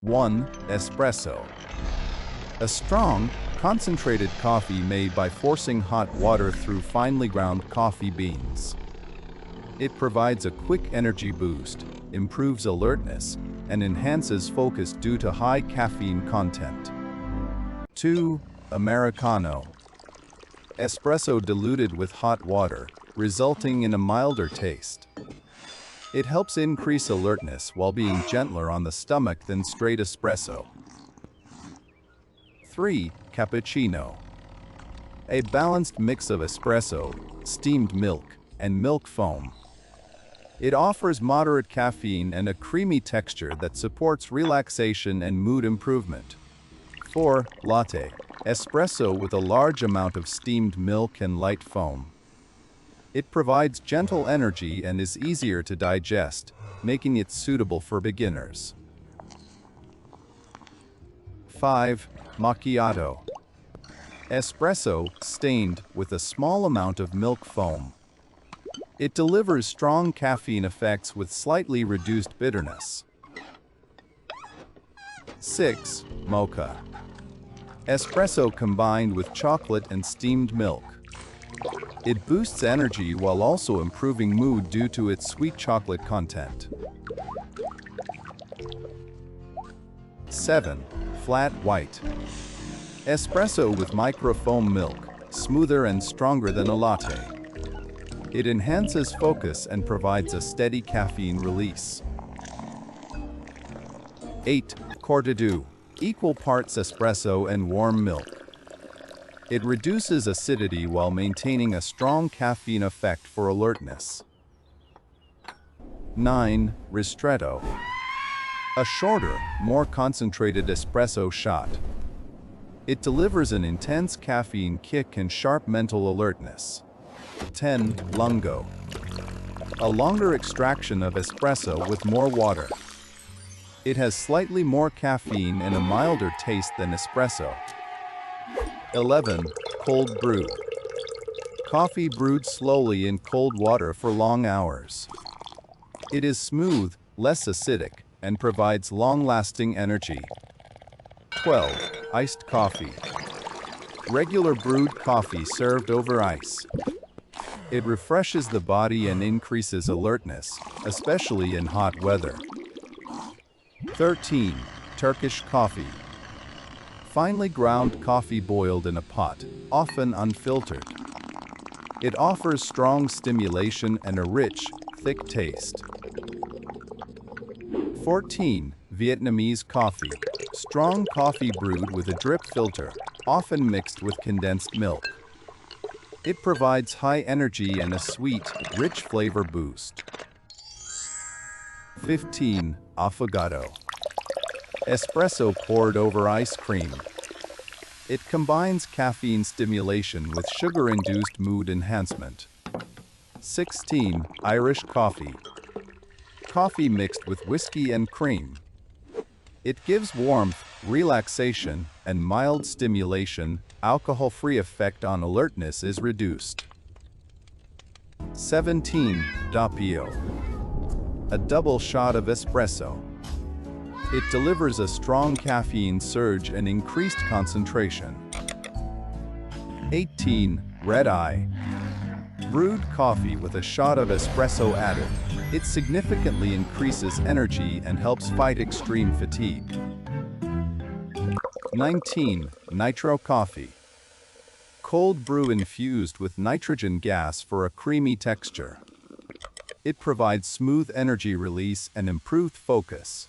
1. Espresso. A strong, concentrated coffee made by forcing hot water through finely ground coffee beans. It provides a quick energy boost, improves alertness, and enhances focus due to high caffeine content. 2. Americano. Espresso diluted with hot water, resulting in a milder taste. It helps increase alertness while being gentler on the stomach than straight espresso. 3. Cappuccino. A balanced mix of espresso, steamed milk, and milk foam. It offers moderate caffeine and a creamy texture that supports relaxation and mood improvement. 4. Latte. Espresso with a large amount of steamed milk and light foam. It provides gentle energy and is easier to digest, making it suitable for beginners. 5. Macchiato. Espresso, stained with a small amount of milk foam. It delivers strong caffeine effects with slightly reduced bitterness. 6. Mocha. Espresso combined with chocolate and steamed milk. It boosts energy while also improving mood due to its sweet chocolate content. 7. Flat white. Espresso with microfoam milk, smoother and stronger than a latte. It enhances focus and provides a steady caffeine release. 8. Cortado. Equal parts espresso and warm milk. It reduces acidity while maintaining a strong caffeine effect for alertness. 9. Ristretto. A shorter, more concentrated espresso shot. It delivers an intense caffeine kick and sharp mental alertness. 10. Lungo. A longer extraction of espresso with more water. It has slightly more caffeine and a milder taste than espresso. 11. Cold brew. Coffee brewed slowly in cold water for long hours. It is smooth, less acidic, and provides long-lasting energy. 12. Iced coffee. Regular brewed coffee served over ice. It refreshes the body and increases alertness, especially in hot weather. 13. Turkish coffee. Finely ground coffee boiled in a pot, often unfiltered. It offers strong stimulation and a rich, thick taste. 14. Vietnamese coffee. Strong coffee brewed with a drip filter, often mixed with condensed milk. It provides high energy and a sweet, rich flavor boost. 15. Affogato. Espresso poured over ice cream. It combines caffeine stimulation with sugar-induced mood enhancement. 16. Irish coffee. Coffee mixed with whiskey and cream. It gives warmth, relaxation, and mild stimulation. Alcohol-free effect on alertness is reduced. 17. Doppio. A double shot of espresso. It delivers a strong caffeine surge and increased concentration. 18. Red Eye. Brewed coffee with a shot of espresso added. It significantly increases energy and helps fight extreme fatigue. 19. Nitro coffee. Cold brew infused with nitrogen gas for a creamy texture. It provides smooth energy release and improved focus.